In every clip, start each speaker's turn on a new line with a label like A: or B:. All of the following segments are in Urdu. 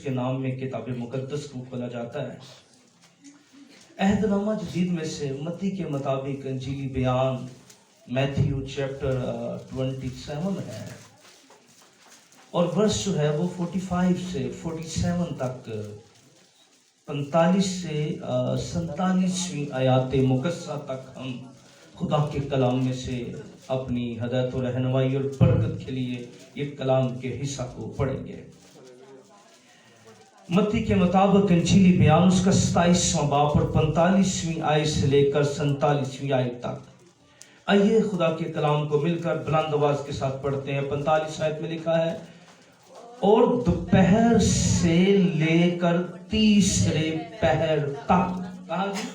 A: کے نام میں کتاب مقدس کو کھولا جاتا ہے۔ عہد نامہ جدید میں سے متی کے مطابق انجیلی بیان میتھیو چیپٹر 27 ہے، اور ورس جو ہے وہ 45 سے 47 تک، 45 سے 47 آیات مقدسہ تک ہم خدا کے کلام میں سے اپنی ہدایت و رہنمائی اور برکت کے لیے یہ کلام کے حصہ کو پڑھیں گے۔ متی کے مطابق انجیلی بیان اس کا 27واں باب اور 45ویں آیت سے لے کر 47ویں آیت تک۔ آئیے خدا کے کلام کو مل کر بلند آواز کے ساتھ پڑھتے ہیں۔ 45 آیت میں لکھا ہے، اور دوپہر سے لے کر تیسرے پہر تک۔ کہاں جی؟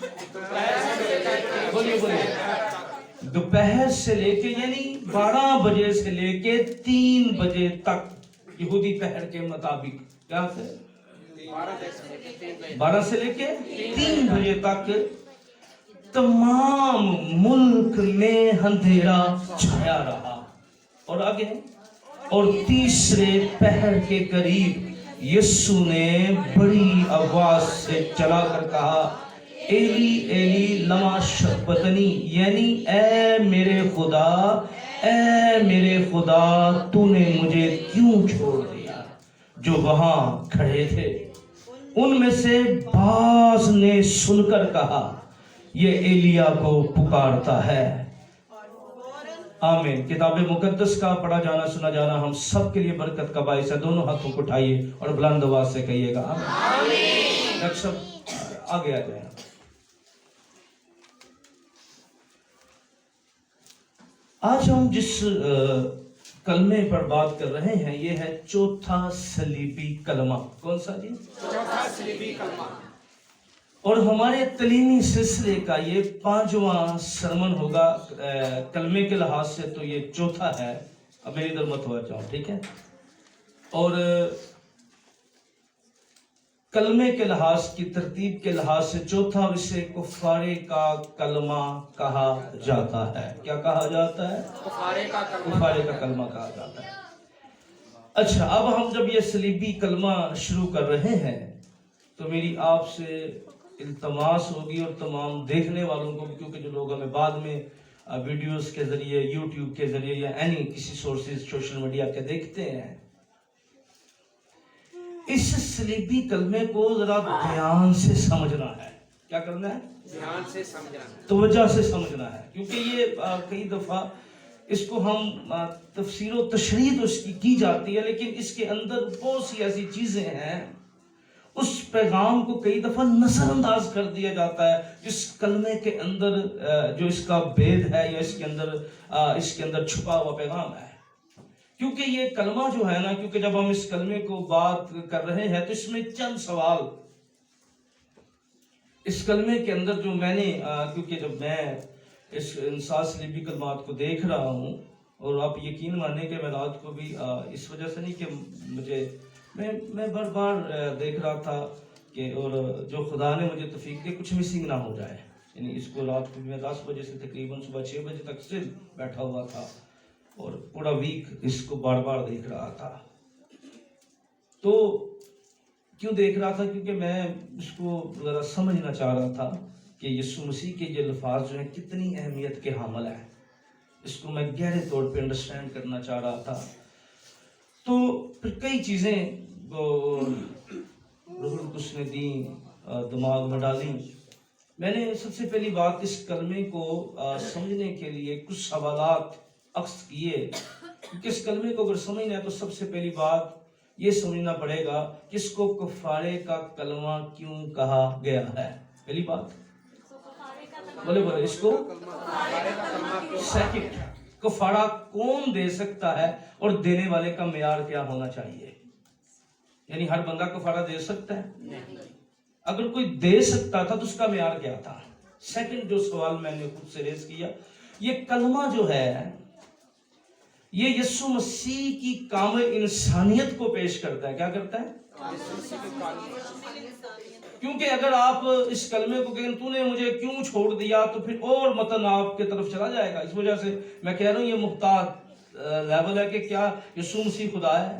A: بولیے بولیے۔ دوپہر سے لے کے یعنی 12 بجے سے لے کے 3 بجے تک، یہودی پہر کے مطابق، کیا سے 12 سے لے کے 3 بجے تک تمام ملک میں اندھیرا چھایا رہا۔ اور آگے، اور تیسرے پہر کے قریب یسوع نے بڑی آواز سے چلا کر کہا، ایلی ایلی لما شبقتنی، یعنی اے میرے خدا، اے میرے خدا، تو نے مجھے کیوں چھوڑ دیا؟ جو وہاں کھڑے تھے ان میں سے بعض نے سن کر کہا، یہ ایلیا کو پکارتا ہے۔ آمین۔ کتاب مقدس کا پڑھا جانا سنا جانا ہم سب کے لیے برکت کا باعث ہے۔ دونوں ہاتھوں کو اٹھائیے اور بلند آواز سے کہیے گا آمین۔ ڈاکٹر صاحب آگے آ جائیں۔ آج ہم جس کلمے پر بات کر رہے ہیں یہ ہے چوتھا صلیبی کلمہ۔ کون سا جی؟ چوتھا صلیبی کلمہ۔ اور ہمارے تعلیمی سلسلے کا یہ 5واں سرمن ہوگا۔ کلمے کے لحاظ سے تو یہ چوتھا ہے۔ اب میری ادھر مت ہوا جاؤ، ٹھیک ہے؟ اور کلمے کے لحاظ کی ترتیب کے لحاظ سے چوتھا، اسے کفارے کا کلمہ کہا جاتا ہے۔ کیا کہا جاتا ہے؟ کفارے کا کلمہ کہا جاتا ہے۔ اچھا، اب ہم جب یہ صلیبی کلمہ شروع کر رہے ہیں تو میری آپ سے التماس ہوگی اور تمام دیکھنے والوں کو، کیونکہ جو لوگ ہمیں بعد میں ویڈیوز کے ذریعے، یوٹیوب کے ذریعے یا کسی سورسز سوشل میڈیا کے دیکھتے ہیں، اس صلیبی کلمے کو ذرا دھیان سے سمجھنا ہے۔ کیا کرنا ہے؟ دھیان سے سمجھنا ہے، توجہ سے سمجھنا ہے، کیونکہ یہ کئی دفعہ اس کو ہم تفسیر و تشریح تو اس کی جاتی ہے، لیکن اس کے اندر بہت سی ایسی چیزیں ہیں، اس پیغام کو کئی دفعہ نظر انداز کر دیا جاتا ہے جس کلمے کے اندر جو اس کا بید ہے یا اس کے اندر چھپا ہوا پیغام ہے۔ کیونکہ یہ کلمہ جو ہے نا، کیونکہ جب ہم اس کلمے کو بات کر رہے ہیں تو اس میں چند سوال اس کلمے کے اندر جو میں نے، کیونکہ جب میں اس انسان صلیبی کلمات کو دیکھ رہا ہوں، اور آپ یقین مانیں کہ میں رات کو بھی اس وجہ سے نہیں کہ میں بار بار دیکھ رہا تھا کہ، اور جو خدا نے مجھے توفیق دی کچھ مسنگ نہ ہو جائے، یعنی اس کو رات کو بھی میں 10 بجے سے تقریباً صبح 6 بجے تک صرف بیٹھا ہوا تھا اور پورا ویک اس کو بار بار دیکھ رہا تھا۔ تو کیوں دیکھ رہا تھا؟ کیونکہ میں اس کو ذرا سمجھنا چاہ رہا تھا کہ یسوع مسیح کے یہ الفاظ جو ہیں کتنی اہمیت کے حامل ہیں، اس کو میں گہرے طور پہ انڈرسٹینڈ کرنا چاہ رہا تھا۔ تو پھر کئی چیزیں روح القدس نے دی، دماغ میں ڈالی۔ میں نے سب سے پہلی بات اس کلمے کو سمجھنے کے لیے کچھ سوالات اخذ کیے، کیونکہ اس کلمے کو اگر سمجھنا ہے تو سب سے پہلی بات یہ سمجھنا پڑے گا کہ اس کو کفارے کا کلمہ کیوں کہا گیا ہے۔ پہلی بات بولے اس کو سیکنڈ، کفارہ کون دے سکتا ہے اور دینے والے کا معیار کیا ہونا چاہیے؟ یعنی ہر بندہ کفارہ دے سکتا ہے؟ اگر کوئی دے سکتا تھا تو اس کا معیار کیا تھا؟ سیکنڈ جو سوال میں نے خود سے ریز کیا، یہ کلمہ جو ہے یہ یسوع مسیح کی کامل انسانیت کو پیش کرتا ہے۔ کیا کرتا ہے؟ کیونکہ اگر آپ اس کلمے کو کہیں تو نے مجھے کیوں چھوڑ دیا، تو پھر اور متن آپ کے طرف چلا جائے گا۔ اس وجہ سے میں کہہ رہا ہوں یہ محتاط لیول ہے کہ کیا یسوع مسیح خدا ہے؟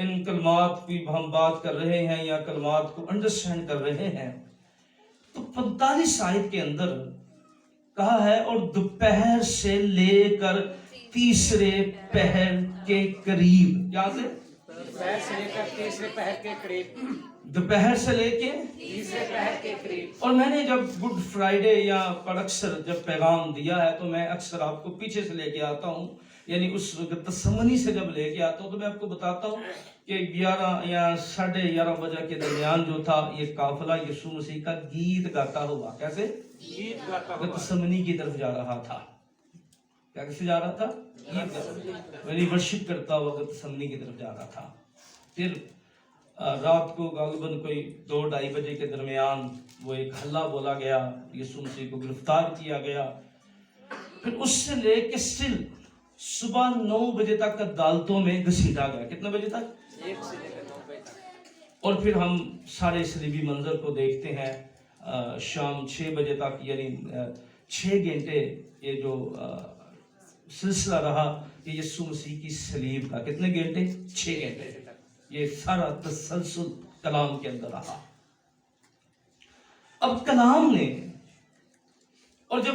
A: ان کلمات کی ہم بات کر رہے ہیں یا کلمات کو انڈرسٹینڈ کر رہے ہیں تو 45 آیت کے اندر کہا ہے اور دوپہر سے لے کر تیسرے پہر کے قریب، کیا سے
B: دوپہر سے لے کر تیسرے پہر کے قریب،
A: دوپہر سے لے کے
B: تیسرے پہر کے قریب۔
A: اور میں نے جب گڈ فرائیڈے یا پر اکثر جب پیغام دیا ہے تو میں اکثر آپ کو پیچھے سے لے کے آتا ہوں، یعنی اس گتسمنی سے جب لے کے آتا ہوں تو میں آپ کو بتاتا ہوں کہ 11 یا 11:30 بجے کے درمیان جو تھا یہ قافلہ یسوع مسیح کا گیت گاتا ہوا، کیسے
B: گیت گاتا ہوا
A: گتسمنی کی طرف جا رہا تھا۔ کیسے جا رہا تھا؟ یعنی ورشپ کرتا ہوا گتسمنی کی طرف جا رہا تھا۔ پھر رات کو غالباً کوئی 2-2:30 بجے کے درمیان وہ ایک ہلا بولا گیا، یسوع مسیح کو گرفتار کیا گیا۔ پھر اس سے لے کے سٹل صبح 9 بجے تک عدالتوں میں گھسیٹا گیا۔ کتنے بجے تک؟
B: 1 سے لے کر 9 بجے تک۔
A: اور پھر ہم سارے صلیبی منظر کو دیکھتے ہیں شام 6 بجے تک، یعنی 6 گھنٹے یہ جو سلسلہ رہا کہ یسوع مسیح کی صلیب کا، کتنے گھنٹے؟ 6 گھنٹے یہ سارا تسلسل کلام کے اندر رہا۔ اب کلام نے، اور جب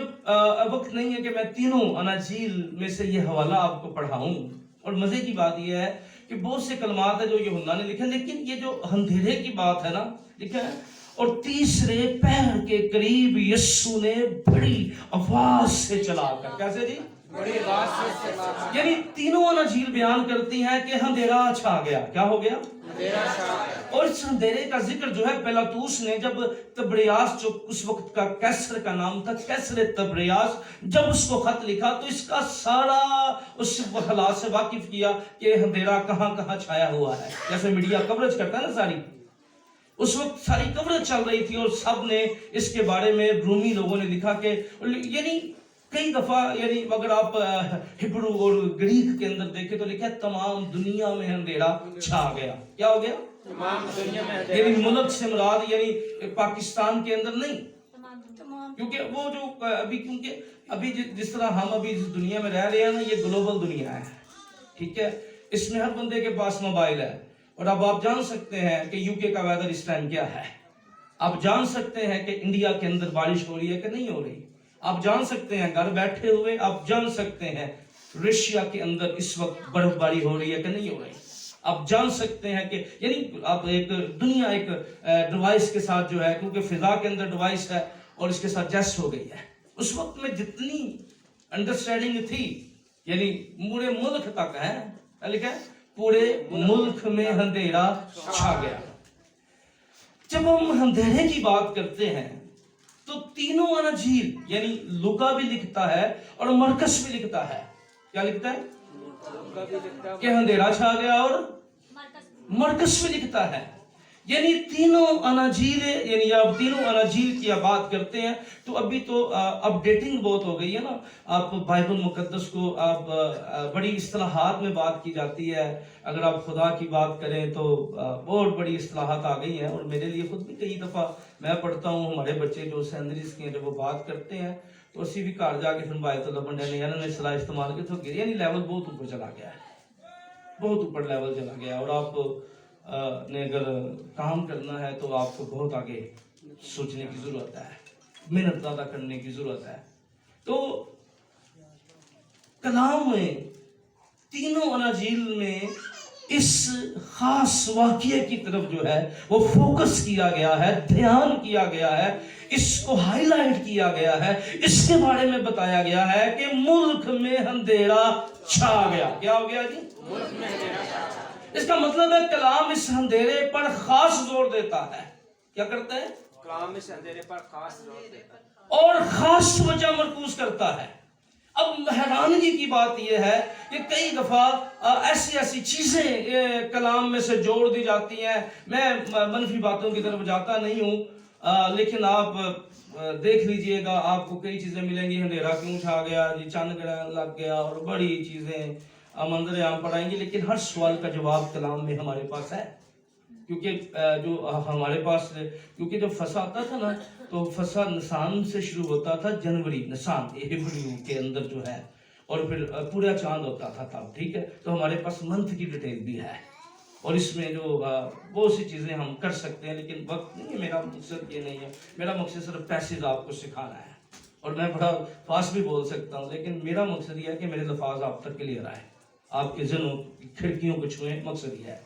A: وقت نہیں ہے کہ میں تینوں اناجیل میں سے یہ حوالہ آپ کو پڑھاؤں، اور مزے کی بات یہ ہے کہ بہت سے کلمات ہیں جو یوحنا نے لکھے، لیکن یہ جو اندھیرے کی بات ہے نا، لکھا ہے اور تیسرے پہر کے قریب یسوع نے بڑی آواز سے چلا کر، کیسے جی؟
B: بڑی آواز سے چلا کر،
A: یعنی تینوں اناجیل بیان کرتی ہیں کہ اندھیرا چھا گیا۔ کیا ہو گیا؟
B: اندھیرا چھا گیا۔
A: اور اس اندھیرے کا ذکر جو ہے پیلاطوس نے جب تبریاس، جو اس وقت کا کیسر کا نام تھا، کیسر تبریاس، جب اس کو خط لکھا تو اس کا سارا اس حالات سے واقف کیا کہ اندھیرا کہاں کہاں چھایا ہوا ہے، جیسے میڈیا کوریج کرتا ہے نا ساری، اس وقت ساری کوریج چل رہی تھی اور سب نے اس کے بارے میں رومی لوگوں نے لکھا کہ، یعنی کئی دفعہ، یعنی اگر آپ ہبرو اور گریک کے اندر دیکھیں تو لکھا ہے تمام دنیا میں اندھیرا چھا گیا۔ کیا ہو گیا؟
B: تمام دنیا میں اندھیرا،
A: یعنی ملک سے مراد یعنی پاکستان کے اندر نہیں، کیونکہ وہ جو کیونکہ ابھی جس طرح ہم ابھی جس دنیا میں رہ رہے ہیں نا، یہ گلوبل دنیا ہے، ٹھیک ہے؟ اس میں ہر بندے کے پاس موبائل ہے، اور اب آپ جان سکتے ہیں کہ یو کے کا ویدر اس ٹائم کیا ہے، آپ جان سکتے ہیں کہ انڈیا کے اندر بارش ہو رہی ہے کہ نہیں ہو رہی، آپ جان سکتے ہیں گھر بیٹھے ہوئے، آپ جان سکتے ہیں رشیا کے اندر اس وقت برف باری ہو رہی ہے کہ نہیں ہو رہی، آپ جان سکتے ہیں کہ یعنی آپ ایک دنیا ایک ڈیوائس کے ساتھ جو ہے، کیونکہ فضا کے اندر ڈیوائس ہے اور اس کے ساتھ جیسٹ ہو گئی ہے، اس وقت میں جتنی انڈرسٹینڈنگ تھی، یعنی پورے ملک تک ہے، کیا لکھا ہے؟ پورے ملک میں اندھیرا چھا گیا۔ جب ہم اندھیرے کی بات کرتے ہیں تو تینوں اناجیل، یعنی لوکا بھی لکھتا ہے اور مرکس بھی لکھتا ہے، کیا لکھتا ہے؟ کہ اندھیرا چھا گیا، اور مرکس بھی لکھتا ہے، یعنی تینوں اناجیل، یعنی آپ تینوں اناجیل کی بات کرتے ہیں تو ابھی تو اپڈیٹنگ بہت ہو گئی ہے نا، آپ بائبل مقدس کو آپ بڑی اصطلاحات میں بات کی جاتی ہے، اگر آپ خدا کی بات کریں تو بہت بڑی اصطلاحات آ گئی ہیں، اور میرے لیے خود بھی کئی دفعہ میں پڑھتا ہوں، ہمارے بچے جو سینڈریز کے ہیں جب وہ بات کرتے ہیں تو اسی بھی گھر جا کے پھر بایت اللہ بنڈے نے یعنی اصطلاح استعمال کی تو یعنی لیول بہت اوپر چلا گیا ہے، بہت اوپر لیول چلا گیا، اور آپ نے اگر کام کرنا ہے تو آپ کو بہت آگے سوچنے کی ضرورت ہے، محنت زیادہ کرنے کی ضرورت ہے۔ تو کلام میں تینوں اناجیل میں اس خاص واقعے کی طرف جو ہے وہ فوکس کیا گیا ہے، دھیان کیا گیا ہے، اس کو ہائی لائٹ کیا گیا ہے، اس کے بارے میں بتایا گیا ہے کہ ملک میں اندھیرا چھا گیا۔ کیا ہو گیا جی؟
B: ملک میں اندھیرا چھا گیا۔
A: اس کا مطلب ہے کلام اس اندھیرے پر خاص زور دیتا ہے، کیا کرتا ہے؟
B: کلام اس اندھیرے پر خاص زور دیتا ہے
A: اور خاص توجہ مرکوز کرتا ہے۔ اب حیرانگی کی بات یہ ہے کہ کئی دفعہ ایسی چیزیں کلام میں سے جوڑ دی جاتی ہیں، میں منفی باتوں کی طرف جاتا نہیں ہوں، لیکن آپ دیکھ لیجئے گا، آپ کو کئی چیزیں ملیں گی، اندھیرا کیوں چھا گیا جی، چاند گرہن لگ گیا، اور بڑی چیزیں منظر عام پڑھائیں گے، لیکن ہر سوال کا جواب کلام میں ہمارے پاس ہے، کیونکہ جو ہمارے پاس، کیونکہ جب فصح آتا تھا نا تو فصح نسان سے شروع ہوتا تھا، جنوری، نسان ہبریو کے اندر جو ہے، اور پھر پورا چاند ہوتا تھا تب، ٹھیک ہے؟ تو ہمارے پاس منتھ کی ڈیٹیل بھی ہے، اور اس میں جو بہت سی چیزیں ہم کر سکتے ہیں، لیکن وقت نہیں ہے، میرا مقصد یہ نہیں ہے، میرا مقصد صرف پیسز آپ کو سکھانا ہے، اور میں بڑا فاسٹ بھی بول سکتا ہوں، لیکن میرا مقصد یہ ہے کہ میرے لفاظ آپ تک کلیئر آئے، آپ کے ذہنوں کی کھڑکیوں کو چھوئیں، مقصد یہ ہے۔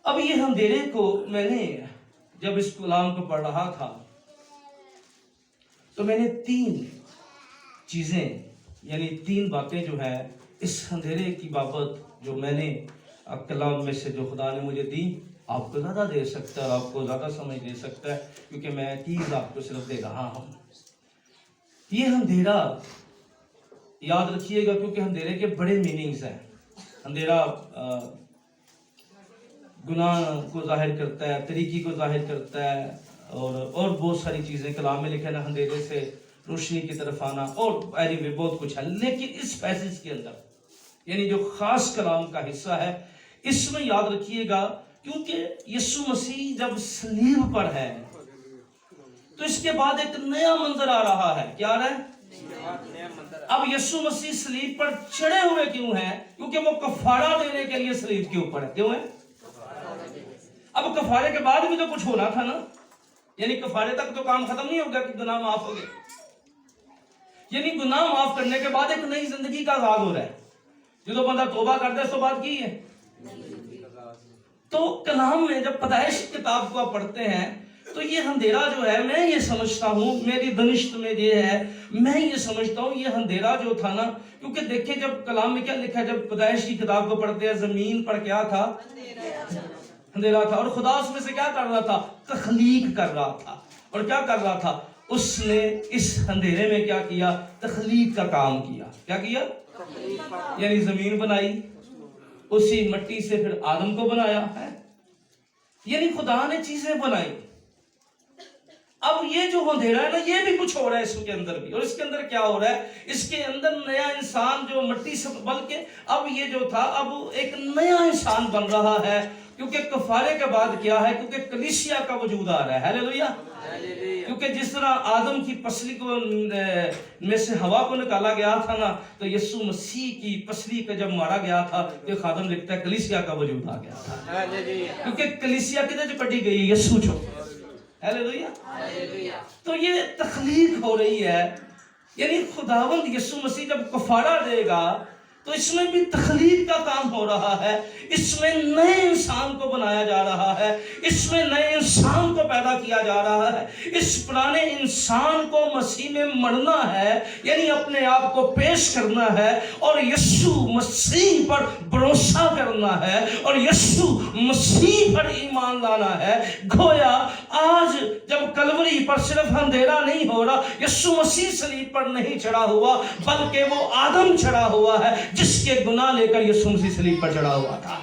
A: اب یہ اندھیرے کو میں نے جب اس کلام کو پڑھ رہا تھا تو میں نے 3 چیزیں یعنی 3 باتیں جو ہے اس اندھیرے کی بابت جو میں نے کلام میں سے جو خدا نے مجھے دی، آپ کو زیادہ دے سکتا ہے، آپ کو زیادہ سمجھ دے سکتا ہے، کیونکہ میں چیز آپ کو صرف دے رہا ہوں۔ یہ اندھیرا یاد رکھیے گا، کیونکہ اندھیرے کے بڑے میننگز ہیں۔ اندھیرا گناہ کو ظاہر کرتا ہے، طریقی کو ظاہر کرتا ہے، اور بہت ساری چیزیں کلام میں لکھا ہے نا، اندھیرے سے روشنی کی طرف آنا، اور بہت کچھ ہے۔ لیکن اس پیسج کے اندر یعنی جو خاص کلام کا حصہ ہے، اس میں یاد رکھیے گا، کیونکہ یسوع مسیح جب صلیب پر ہے تو اس کے بعد ایک نیا منظر آ رہا ہے۔ کیا آ رہا ہے؟ اب یسوع مسیح صلیب پر چڑھے ہوئے کیوں ہیں؟ کیونکہ وہ کفارہ دینے کے لیے صلیب کے اوپر ہے۔ کیوں ہے؟ اب کفارے کے بعد بھی تو کچھ ہونا تھا نا، یعنی کفارے تک تو کام ختم نہیں ہو گیا کہ گناہ معاف ہو گئے، یعنی گناہ معاف کرنے کے بعد ایک نئی زندگی کا آغاز ہو رہا ہے۔ جو بندہ توبہ کرتا ہے اس تو بات کی ہے۔ تو کلام میں جب پیدائش کی کتاب کو آپ پڑھتے ہیں تو یہ اندھیرا جو ہے، میں یہ سمجھتا ہوں، میری دانش میں یہ ہے، میں یہ سمجھتا ہوں یہ اندھیرا جو تھا نا، کیونکہ دیکھیں جب کلام میں کیا لکھا ہے، جب پیدائش کی کتاب کو پڑھتے ہیں، زمین پر کیا تھا؟ اندھیرا تھا، اور خدا اس میں سے کیا کر رہا تھا؟ تخلیق کر رہا تھا۔ اور کیا کر رہا تھا؟ اس نے اس اندھیرے میں کیا کیا؟ تخلیق کا کام کیا۔ کیا کیا؟ یعنی زمین بنائی، اسی مٹی سے پھر آدم کو بنایا ہے، یعنی خدا نے چیزیں بنائی۔ اب یہ جو اندھیرا ہے نا، یہ بھی کچھ ہو رہا ہے اس کے اندر بھی، اور اس کے اندر کیا ہو رہا ہے؟ اس کے اندر نیا انسان جو مٹی سے، بلکہ اب یہ جو تھا اب ایک نیا انسان بن رہا ہے، کیونکہ کفارے کے بعد کیا ہے؟ کیونکہ کلیسیا کا وجود آ رہا ہے۔ ہاللیلویہ۔ کیونکہ جس طرح آدم کی پسلی کو میں سے ہوا کو نکالا گیا تھا نا، تو یسوع مسیح کی پسلی کو جب مارا گیا تھا تو خادم لکھتا ہے کلیسیا کا وجود آ گیا تھا، کیونکہ کلیسیا کدھر پڑی گئی؟ یسوع چھو۔ ہاللیلویہ۔ تو یہ تخلیق ہو رہی ہے، یعنی خداوند یسوع مسیح جب کفارہ دے گا تو اس میں بھی تخلیق کا کام ہو رہا ہے، اس میں نئے انسان کو بنایا جا رہا ہے، اس میں نئے انسان کو پیدا کیا جا رہا ہے۔ اس پرانے انسان کو مسیح میں مرنا ہے، یعنی اپنے آپ کو پیش کرنا ہے، اور یسوع مسیح پر بھروسہ کرنا ہے، اور یسوع مسیح پر ایمان لانا ہے۔ گویا آج جب کلوری پر صرف اندھیرا نہیں ہو رہا، یسوع مسیح صلیب پر نہیں چڑھا ہوا، بلکہ وہ آدم چڑھا ہوا ہے جس کے گناہ لے کر یسوع مسیح صلیب پر چڑھا ہوا تھا۔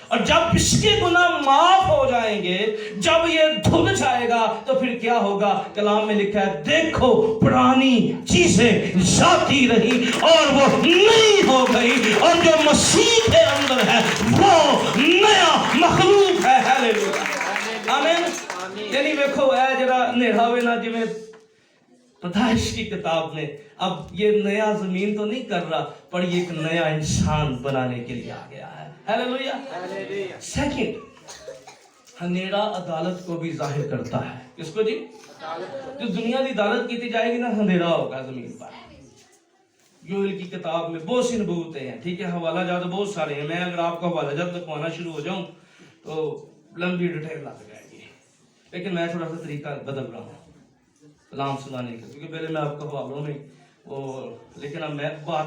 A: اور جب اس کے گناہ معاف ہو جائیں گے، جب یہ دھل جائے گا، تو پھر کیا ہوگا؟ کلام میں لکھا ہے، دیکھو پرانی چیزیں جاتی رہی اور وہ نئی ہو گئی، اور جو مسیح کے اندر ہے وہ نیا مخلوق ہے۔ ہاللیلویہ، آمین۔ یعنی دیکھو اے جڑا نیڑا ہوئے نا، جی میں پیدائش کی کتاب میں اب یہ نیا زمین تو نہیں کر رہا، پر یہ ایک نیا انسان بنانے کے لیے آ گیا ہے۔ ہاللیلویہ۔ سیکنڈ، اندھیرا عدالت کو بھی ظاہر کرتا ہے۔ کس کو جی؟ جو دنیا کی عدالت کی جائے گی نا، اندھیرا ہوگا زمین پر۔ یوئیل کی کتاب میں بہت سی نبوتیں ہیں، ٹھیک ہے، حوالہ جات بہت سارے ہیں، میں اگر آپ کو حوالہ جات لکھوانا شروع ہو جاؤں تو لمبی ڈیٹیل لگ جائے گی، لیکن میں تھوڑا سا طریقہ بدل رہا ہوں کلام سنانے کا، کیونکہ پہلے میں آپ کو حوالوں میں لیکن اب میں بات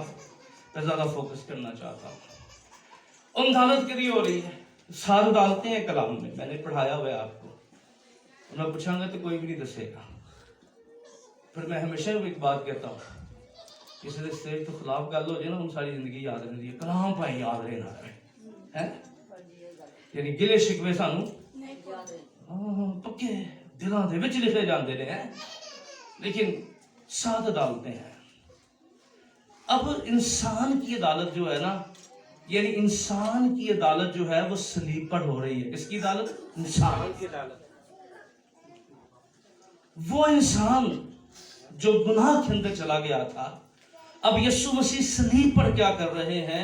A: پہ زیادہ فوکس کرنا چاہتا ہوں۔ عدالت کدی ہو رہی ہے؟ 7 عدالتیں ہیں کلام میں، میں نے پڑھایا ہوا ہے آپ کو، میں پوچھاں گا تو کوئی بھی نہیں دسے گا۔ پھر میں ہمیشہ ایک بات کہتا ہوں، کسی نے سٹیج تو خلاف گل ہو جائے نا، ان ساری زندگی یاد رہتی ہے، کلام پہ یاد رہنا ہے، یعنی گلے شکوے سانو پکے دلاں دے وچ لکھے جاندے نے، لیکن 7 عدالتیں ہیں۔ اب انسان کی عدالت جو ہے نا، یعنی انسان کی عدالت جو ہے وہ صلیب پر ہو رہی ہے۔ کس کی عدالت؟ انسان کی عدالت۔ وہ انسان جو گناہ کے اندر چلا گیا تھا، اب یسوع مسیح صلیب پر کیا کر رہے ہیں؟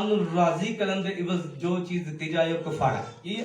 A: ਨੂੰ ਰਾਜ਼ੀ ਕਰਨ ਦੇ ਇਵਜ਼ ਜੋ ਚੀਜ਼ ਦਿੱਤੀ ਜਾਏ ਉਹ ਕਫਾਰਾ। ਕੀ ਹੈ?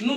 A: ਨੂੰ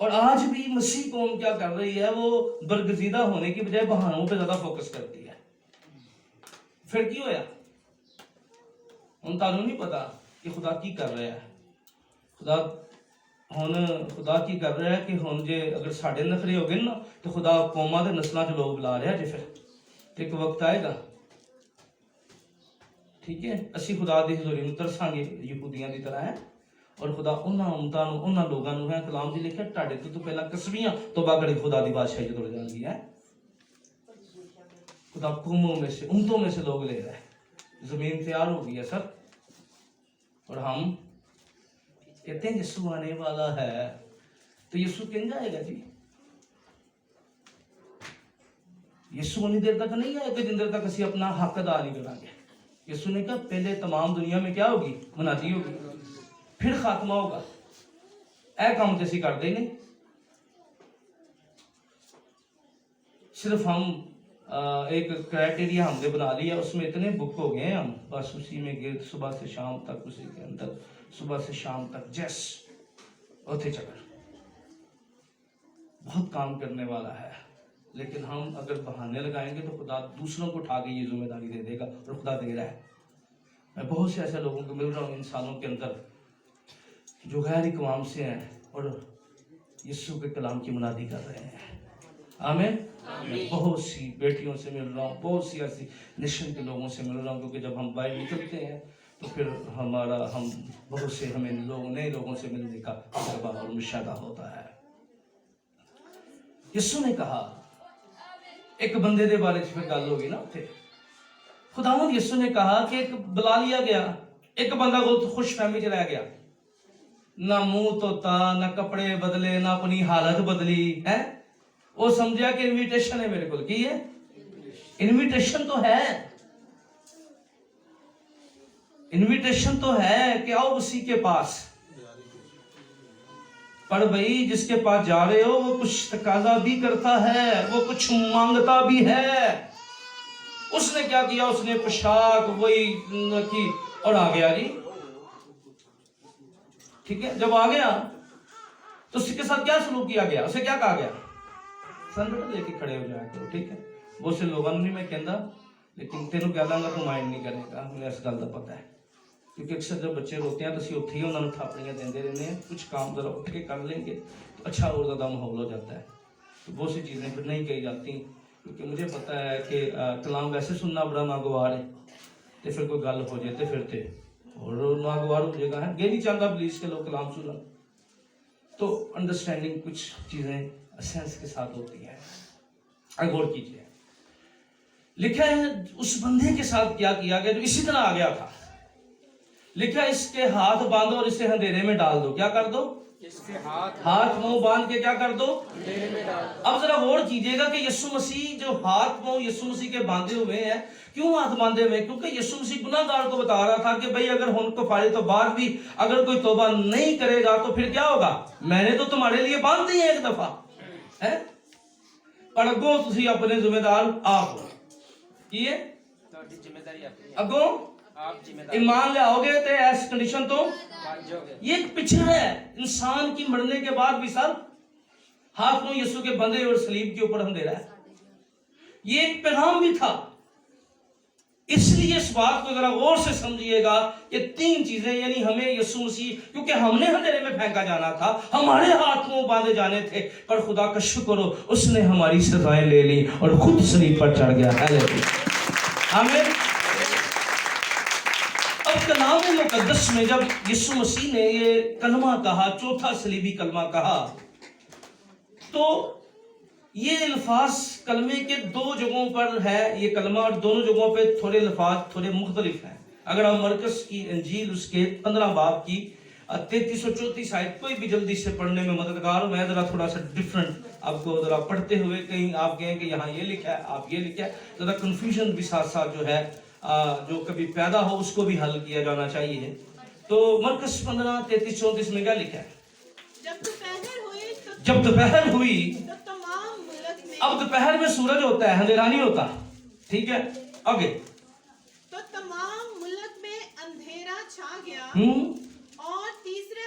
A: اور آج بھی مسیح قوم کیا کر رہی ہے, وہ برگزیدہ ہونے کی بجائے بہانوں پہ زیادہ فوکس کرتی ہے. پھر کی ہویا ان تعلق نہیں پتا کہ خدا کی کر رہا ہے. خدا کی کر رہا ہے کہ ہن جے اگر ساڈے نخرے ہو گئے نا تو خدا قوماں دے نسلاں چ لوگ بلا رہا جے. پھر ایک وقت آئے گا, ٹھیک ہے, اسی خدا دی حضوری میں ترساں گے یہودیاں دی طرح ہے. اور خدا انہاں امتاں نوں انہاں لوگاں نوں ہے کلام دی لکھیا ٹاڈے تو پہلا کسبیاں توبہ کرے خدا دی بادشاہی جدوں جاندی ہے. خدا قوموں میں سے امتوں میں سے لوگ لے رہا ہے. زمین تیار ہو گئی ہے سر, اور ہم کہتے ہیں یسوع آنے والا ہے. تو یسوع کن جائے گا جی؟ یسوع اتنی دیر تک نہیں آئے گا جن دیر تک اسی اپنا حق ادا نہیں کریں گے. یسوع نے کہا پہلے تمام دنیا میں کیا ہوگی؟ منادی ہوگی, پھر خاتمہ ہوگا. اے کام تو اسی کرتے ہی نہیں. صرف ہم ایک کرائٹیریا ہم نے بنا لیا, اس میں اتنے بک ہو گئے ہیں ہم, بس اسی میں گرد صبح سے شام تک, اسی کے اندر صبح سے شام تک جس اوتھے چکر. بہت کام کرنے والا ہے, لیکن ہم اگر بہانے لگائیں گے تو خدا دوسروں کو اٹھا کے یہ ذمہ داری دے دے گا, اور خدا دے رہا ہے. میں بہت سے ایسے لوگوں کو مل رہا ہوں انسانوں کے اندر جو غیر اقوام سے ہیں اور یسوع کے کلام کی منادی کر رہے ہیں. آمین. بہت سی بیٹیوں سے مل رہا ہوں, بہت سی ایسی نیشن کے لوگوں سے مل رہا ہوں, کیونکہ جب ہم باہر نکلتے ہیں تو پھر ہم بہت سے ہمیں نئے لوگوں سے ملنے کا تجربہ اور مشاہدہ ہوتا ہے. یسوع نے کہا ایک بندے دے بارے پھر گل ہوگی نا, خداوند یسوع نے کہا کہ ایک بلا لیا گیا, ایک بندہ کو خوش فہمی چ رہ گیا, نہ منہ دھوتا, نہ کپڑے بدلے, نہ اپنی حالت بدلی ہے. وہ سمجھا کہ انویٹیشن ہے میرے کو. کی ہے انویٹیشن؟ تو ہے انویٹیشن تو ہے کہ آؤ اسی کے پاس. پر بھائی جس کے پاس جا رہے ہو وہ کچھ تقاضا بھی کرتا ہے, وہ کچھ مانگتا بھی ہے. اس نے کیا کیا, اس نے پوشاک وہی کی اور آ گیا جی. ٹھیک ہے, جب آ گیا تو اس کے ساتھ کیا سلوک کیا گیا, اسے کیا کہا گیا؟ سن بیٹا لے کے کھڑے ہو جایا کرو. ٹھیک ہے, بہت سے لوگوں نے نہیں میں کہندا, لیکن تینوں کہہ داں گا تو مائنڈ نہیں کرے گا, مجھے اس گل کا پتہ ہے. کیونکہ اکثر جب بچے روتے ہیں تو اسی اتھے ہی انہوں نے تھاپڑیاں دیندے رہنے ہیں. کچھ کام ذرا اٹھ کے کر لیں گے تو اچھا اور زیادہ ماحول ہو جاتا ہے. تو بہت سی چیزیں پھر نہیں کہی جاتی, کیونکہ مجھے پتہ ہے کہ کلام ویسے سننا بڑا ناگوار ہے, تو پھر کوئی گل ہو جائے تو پھر تے اور ناگوار ہو جائے گا. ہے یہ نہیں چاہتا پلیز کے لوگ کلام سننا, تو انڈرسٹینڈنگ کچھ چیزیں سینس کے ساتھ ہوتی ہیں. غور کیجیے, لکھا ہے اس بندے کے ساتھ کیا کیا گیا جو اسی طرح آ گیا تھا. لکھا ہے اس کے ہاتھ باندھو اور اسے اندھیرے میں ڈال دو. کیا کر دو؟
B: اس کے
A: ہاتھ منہ باندھ کے کیا کر دو؟
B: اندھیرے میں ڈال دو.
A: اب ذرا غور کیجیے گا کہ یسوع مسیح جو ہاتھ منہ یسوع مسیح کے باندھے ہوئے ہیں, کیوں ہاتھ باندھے ہوئے؟ کیونکہ یسوع مسیح گناہ گار کو بتا رہا تھا کہ بھئی اگر ہن کو فارے تو بعد بھی اگر کوئی توبہ نہیں کرے گا تو پھر کیا ہوگا؟ میں نے تو تمہارے لیے باندھ دی ہے ایک دفعہ ہے, اور اگوں تسی اپنے ذمہ دار آپ کی ہے,
B: تہاڈی ذمہ داری اپنی ہے,
A: اگوں
B: آپ ذمہ دار
A: ایمان لے آؤ گے تو ایس کنڈیشن تو
B: بن جاؤ گے.
A: یہ ایک پکچر ہے انسان کی مرنے کے بعد بھی. سر ہاتھ میں یسوع کے بندے اور صلیب کے اوپر ہم دے رہا ہے. یہ ایک پیغام بھی تھا. اس لیے اس بات کو ذرا غور سے سمجھیے گا, یہ تین چیزیں یعنی ہمیں یسوع مسیح, کیونکہ ہم نے اندھیرے میں پھینکا جانا تھا, ہمارے ہاتھ منہ باندھے جانے تھے, پر خدا کا شکر ہو اس نے ہماری سزائیں لے لی اور خود صلیب پر چڑھ گیا. آمین. اب کلام مقدس میں جب یسوع مسیح نے یہ کلمہ کہا, چوتھا صلیبی کلمہ کہا, تو یہ الفاظ کلمے کے دو جگہوں پر ہے یہ کلمہ, اور دونوں جگہوں پہ تھوڑے الفاظ تھوڑے مختلف ہیں. اگر آپ مرکز کی انجیل اس کے 15 باب کی 33 اور 34 آیت کوئی بھی جلدی سے پڑھنے میں مددگار ہو, میں ذرا تھوڑا سا ڈیفرنٹ آپ کو ذرا پڑھتے ہوئے کہیں آپ کہیں کہ یہاں یہ لکھا ہے آپ یہ لکھا ہے, ذرا کنفیوژن بھی ساتھ ساتھ جو ہے جو کبھی پیدا ہو اس کو بھی حل کیا جانا چاہیے. تو مرکز 15 33 34 میں کیا لکھا ہے؟ جب دوپہر ہوئی اب دوپہر میں سورج ہوتا ہے, اندھیرا نہیں ہوتا. ٹھیک ہے, آگے.
C: تو تمام ملک میں اندھیرا چھا گیا, اور تیسرے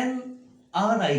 A: NRI,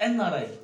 A: NRI।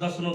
A: 10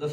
A: 10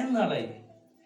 A: NRI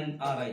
A: NRI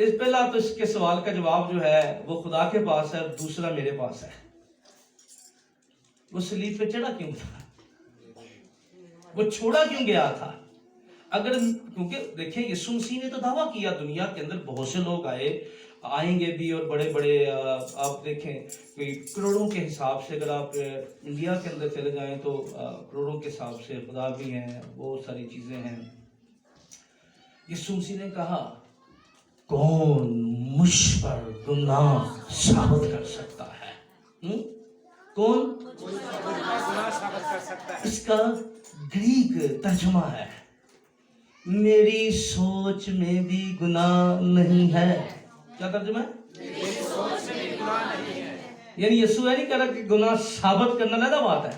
A: اس پہلا تو اس کے سوال کا جواب جو ہے وہ خدا کے پاس ہے اور دوسرا میرے پاس ہے. وہ صلیب پہ چڑھا کیوں تھا؟ وہ چھوڑا کیوں گیا تھا؟ اگر کیونکہ دیکھیں یسوع مسیح نے تو دعویٰ کیا دنیا کے اندر بہت سے لوگ آئیں گے بھی اور بڑے بڑے آپ دیکھیں کوئی کروڑوں کے حساب سے اگر آپ انڈیا کے اندر چلے جائیں تو کروڑوں کے حساب سے خدا بھی ہیں بہت ساری چیزیں ہیں. یسوع مسیح نے کہا کون مجھ پر گناہ ثابت کر سکتا ہے؟ کون؟
B: گناہ ثابت کر سکتا ہے.
A: اس کا گریک ترجمہ ہے میری سوچ میں بھی گناہ نہیں ہے. کیا ترجمہ ہے؟
B: میری سوچ میں بھی گناہ نہیں ہے.
A: یعنی یسوع نہیں کہہ رہا کہ گناہ ثابت کرنا لگا بات ہے.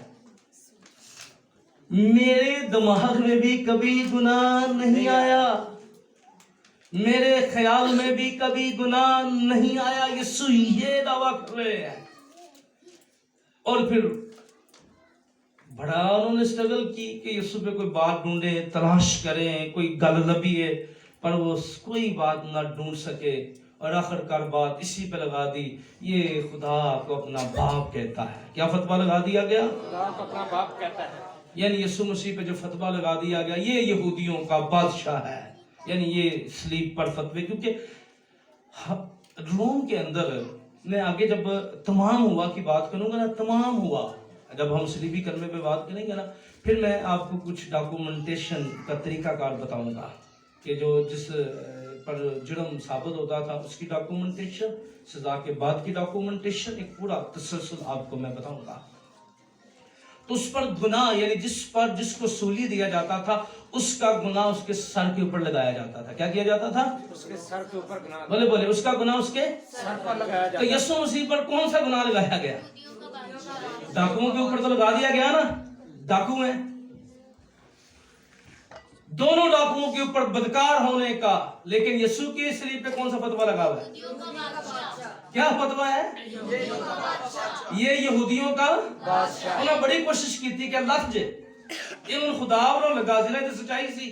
A: میرے دماغ میں بھی کبھی گناہ نہیں آیا, میرے خیال میں بھی کبھی گناہ نہیں آیا. یسوع یہ دعویٰ کر رہے ہیں. اور پھر بڑا انہوں نے سٹرگل کی کہ یسوع پہ کوئی بات ڈھونڈے, تلاش کریں, کوئی گل لبی ہے, پر وہ کوئی بات نہ ڈھونڈ سکے اور آخر کار بات اسی پہ لگا دی یہ خدا کو اپنا باپ کہتا ہے. کیا فتویٰ لگا دیا گیا؟
B: خدا کو اپنا باپ کہتا ہے.
A: یعنی یسوع مسیح پہ جو فتویٰ لگا دیا گیا یہ یہودیوں کا بادشاہ ہے. یعنی یہ صلیب پر فتوے, کیونکہ روم کے اندر میں آگے جب تمام ہوا کی بات کروں گا نا, تمام ہوا جب ہم صلیبی کلمے پہ بات کریں گے نا, پھر میں آپ کو کچھ ڈاکومنٹیشن کا طریقہ کار بتاؤں گا کہ جو جس پر جرم ثابت ہوتا تھا اس کی ڈاکومنٹیشن, سزا کے بعد کی ڈاکومنٹیشن, ایک پورا تسلسل آپ کو میں بتاؤں گا. تو اس پر گناہ یعنی جس کو سولی دیا جاتا تھا اس کا گناہ اس کے سر کے اوپر لگایا جاتا تھا. کیا کیا جاتا تھا؟
B: اس کے سر کے اوپر گناہ
A: بولے اس کا گناہ اس کے
B: سر پر لگایا
A: تو
B: جاتا ہے.
A: یسوع مسیح پر کون سا گناہ لگایا گیا؟ ڈاکوؤں کے اوپر تو لگا دیا گیا نا, ڈاکو ہیں دونوں ڈاکوؤں کے اوپر بدکار ہونے کا, لیکن یسوع کی صلیب پہ کون سا فتویٰ لگا ہوا ہے؟ کیا فتویٰ ہے؟ یہ یہودیوں کا
B: بادشاہ.
A: انہوں نے بڑی کوشش کی تھی کہ لفظ ان خدا اور لگا دینا تو سچائی سی.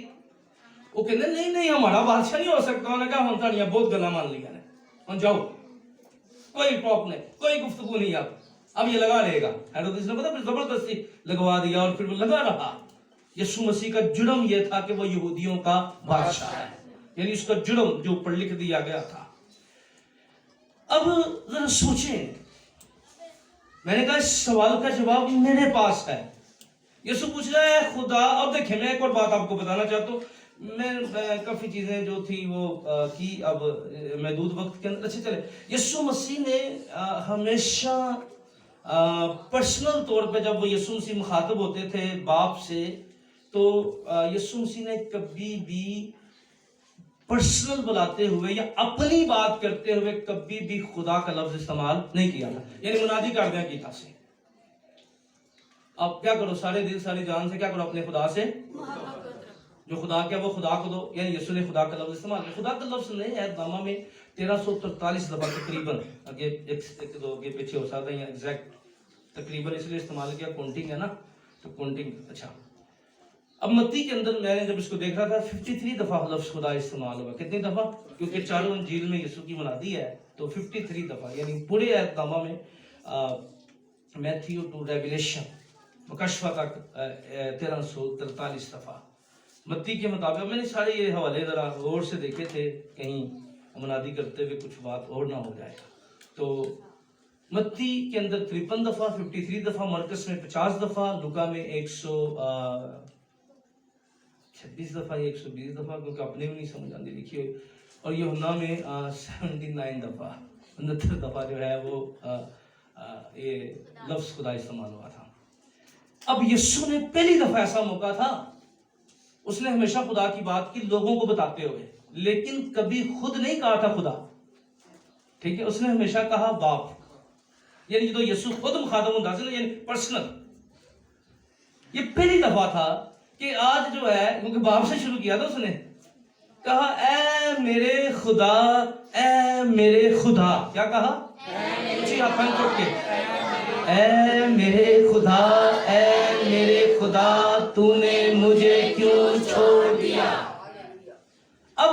A: وہ کہتے نہیں ہمارا بادشاہ نہیں ہو سکتا. انہوں نے کہا ہم تو بہت گلا مان لیا نے, ہم جاؤ کوئی ٹاپ نہیں, کوئی گفتگو نہیں, اب یہ لگا لے گا. ہیرودس نے پتہ پھر زبردستی لگوا دیا اور پھر وہ لگا رہا. یسوع مسیح کا جرم یہ تھا کہ وہ یہودیوں کا بادشاہ ہے, یعنی اس کا جرم جو اوپر لکھ دیا گیا تھا. اب ذرا سوچیں, میں نے کہا اس سوال کا جواب میرے پاس ہے. یسوع پوچھ رہا ہے خدا. اور دیکھیں میں ایک اور بات آپ کو بتانا چاہتا ہوں, میں کافی چیزیں جو تھی وہ کی اب محدود وقت کے اندر. اچھا چلے, یسوع مسیح نے ہمیشہ پرسنل طور پہ جب وہ یسوع مسیح مخاطب ہوتے تھے باپ سے تو یسوع مسیح نے کبھی بھی پرسنل بلاتے ہوئے یا اپنی بات کرتے ہوئے کبھی بھی خدا کا لفظ استعمال نہیں کیا تھا. یعنی منادی کر دیا کیتا سے آپ کیا کرو سارے دل ساری جان سے کیا کرو اپنے خدا سے جو خدا کیا وہ خدا کو دو. یعنی یسوع نے خدا کا لفظ استعمال کیا. خدا کا لفظ نے عہد نامہ میں 1343 دفعہ تقریباً آگے ایک دو آگے پیچھے ہو سکتا ہے یا ایگزیکٹ تقریباً اس لیے استعمال کیا, کاؤنٹنگ ہے نا تو کاؤنٹنگ. اچھا اب متی کے اندر میں نے جب اس کو دیکھ رہا تھا 53 دفعہ لفظ خدا استعمال ہوا. کتنی دفعہ؟ کیونکہ چاروں انجیل میں یسوع کی منادی ہے تو 53 دفعہ, یعنی پورے عہد نامہ میں میتھیو ٹو ریویلیشن مکشفہ تک 1343 دفعہ. متی کے مطابق میں نے سارے یہ حوالے ذرا غور سے دیکھے تھے کہیں منادی کرتے ہوئے کچھ بات اور نہ ہو جائے. تو متی کے اندر 53 دفعہ, 53 دفعہ, مرکز میں 50 دفعہ, لوکا میں 126 دفعہ یا 120 دفعہ کیونکہ اپنے بھی نہیں سمجھ آتی لکھی ہوئی, اور یوحنا میں 79 دفعہ 69 دفعہ جو ہے وہ یہ لفظ خدا استعمال ہوا تھا. اب یسوع نے پہلی دفعہ ایسا موقع تھا, اس نے ہمیشہ خدا کی بات کی لوگوں کو بتاتے ہوئے, لیکن کبھی خود نہیں کہا تھا خدا. ٹھیک ہے, اس نے ہمیشہ کہا باپ. یعنی جو یسوع خود مخاطب ہوتا ہے یعنی پرسنل. یہ پہلی دفعہ تھا کہ آج جو ہے کیونکہ باپ سے شروع کیا تھا, اس نے کہا اے میرے خدا, اے میرے خدا. کیا کہا؟ اسی ہاتھ پھینک اٹھ کے اے میرے خدا, اے میرے خدا, تو نے مجھے کیوں چھوڑ دیا. اب